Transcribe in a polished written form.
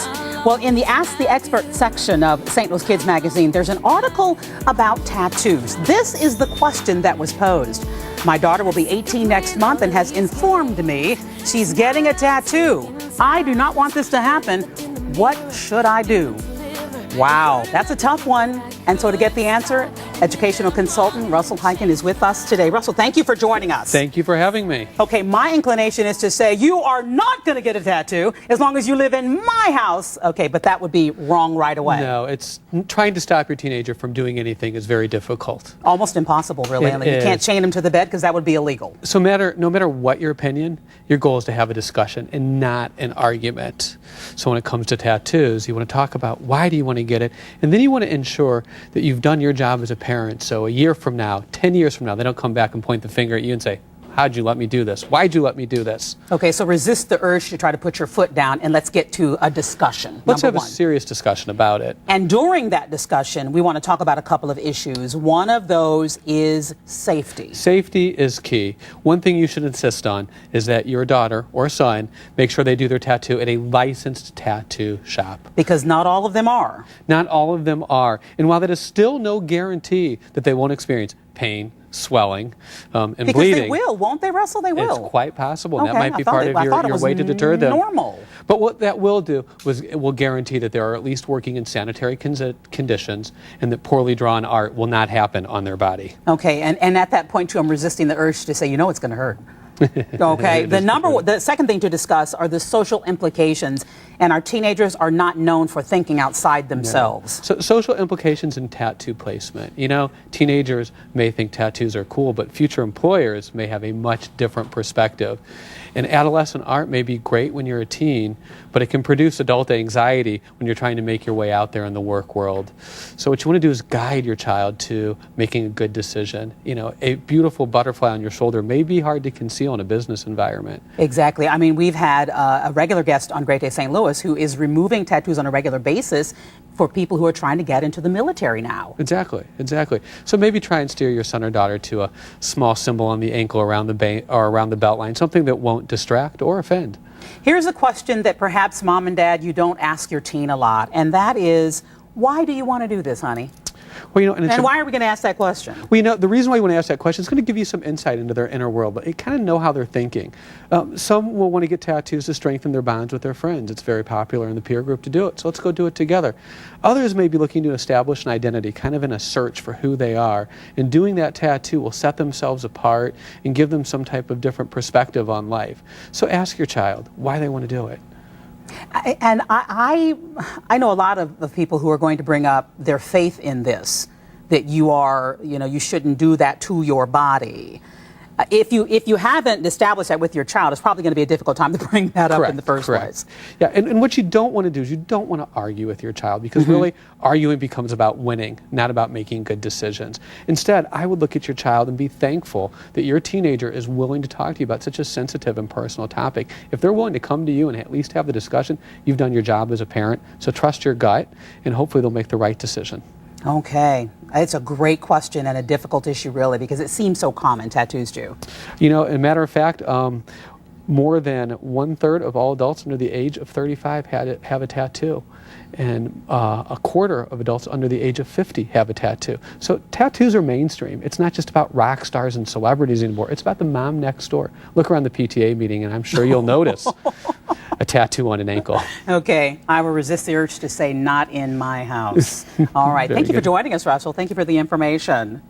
questions. Well, in the Ask the Expert section of St. Louis Kids magazine, there's an article about tattoos. This is the question that was posed. My daughter will be 18 next month and has informed me she's getting a tattoo. I do not want this to happen. What should I do? Wow, that's a tough one. And so to get the answer, educational consultant Russell Hyken is with us today. Russell, thank you for joining us. Thank you for having me. Okay, my inclination is to say you are not going to get a tattoo as long as you live in my house. Okay, but that would be wrong right away. No, it's trying to stop your teenager from doing anything is very difficult. Almost impossible, really. You can't chain him to the bed because that would be illegal. So no matter what your opinion, your goal is to have a discussion and not an argument. So when it comes to tattoos, you want to talk about why do you want to get it, and then you want to ensure that you've done your job as a parent. So a year from now, 10 years from now, they don't come back and point the finger at you and say, how'd you let me do this? Why'd you let me do this? Okay, so resist the urge to try to put your foot down and let's get to a discussion. Let's have a serious discussion about it. And during that discussion, we want to talk about a couple of issues. One of those is safety. Safety is key. One thing you should insist on is that your daughter or son make sure they do their tattoo at a licensed tattoo shop. Because not all of them are. Not all of them are. And while that is still no guarantee that they won't experience pain, swelling, and because bleeding. They will, won't they, Russell? They will. It's quite possible. Okay, That might be part of your way to deter them. Normal. But what that will do is it will guarantee that they are at least working in sanitary conditions and that poorly drawn art will not happen on their body. Okay, and at that point, too, I'm resisting the urge to say, you know it's going to hurt. Okay, the second thing to discuss are the social implications, and our teenagers are not known for thinking outside themselves. So social implications in tattoo placement. You know, teenagers may think tattoos are cool, but future employers may have a much different perspective. And adolescent art may be great when you're a teen, but it can produce adult anxiety when you're trying to make your way out there in the work world. So what you want to do is guide your child to making a good decision. You know, a beautiful butterfly on your shoulder may be hard to conceal in a business environment. Exactly. I mean, we've had a regular guest on Great Day St. Louis who is removing tattoos on a regular basis for people who are trying to get into the military now. Exactly, exactly. So maybe try and steer your son or daughter to a small symbol on the ankle around the belt line, something that won't distract or offend. Here's a question that perhaps mom and dad, you don't ask your teen a lot, and that is, why do you want to do this, honey? Well, you know, and why are we going to ask that question? Well, you know, the reason why you want to ask that question is going to give you some insight into their inner world, but you kind of know how they're thinking. Some will want to get tattoos to strengthen their bonds with their friends. It's very popular in the peer group to do it, so let's go do it together. Others may be looking to establish an identity, kind of in a search for who they are, and doing that tattoo will set themselves apart and give them some type of different perspective on life. So ask your child why they want to do it. And I know a lot of people who are going to bring up their faith in this, that you shouldn't do that to your body. If you haven't established that with your child, it's probably going to be a difficult time to bring that up in the first place. Yeah, and what you don't want to do is you don't want to argue with your child, because really arguing becomes about winning, not about making good decisions. Instead, I would look at your child and be thankful that your teenager is willing to talk to you about such a sensitive and personal topic. If they're willing to come to you and at least have the discussion, you've done your job as a parent. So trust your gut, and hopefully they'll make the right decision. Okay. It's a great question and a difficult issue, really, because it seems so common, tattoos do. You know, as a matter of fact, more than 1/3 of all adults under the age of 35 have a tattoo. And a quarter of adults under the age of 50 have a tattoo. So tattoos are mainstream. It's not just about rock stars and celebrities anymore. It's about the mom next door. Look around the PTA meeting and I'm sure you'll notice a tattoo on an ankle. Okay, I will resist the urge to say not in my house. All right, thank you for joining us, Russell. Thank you for the information.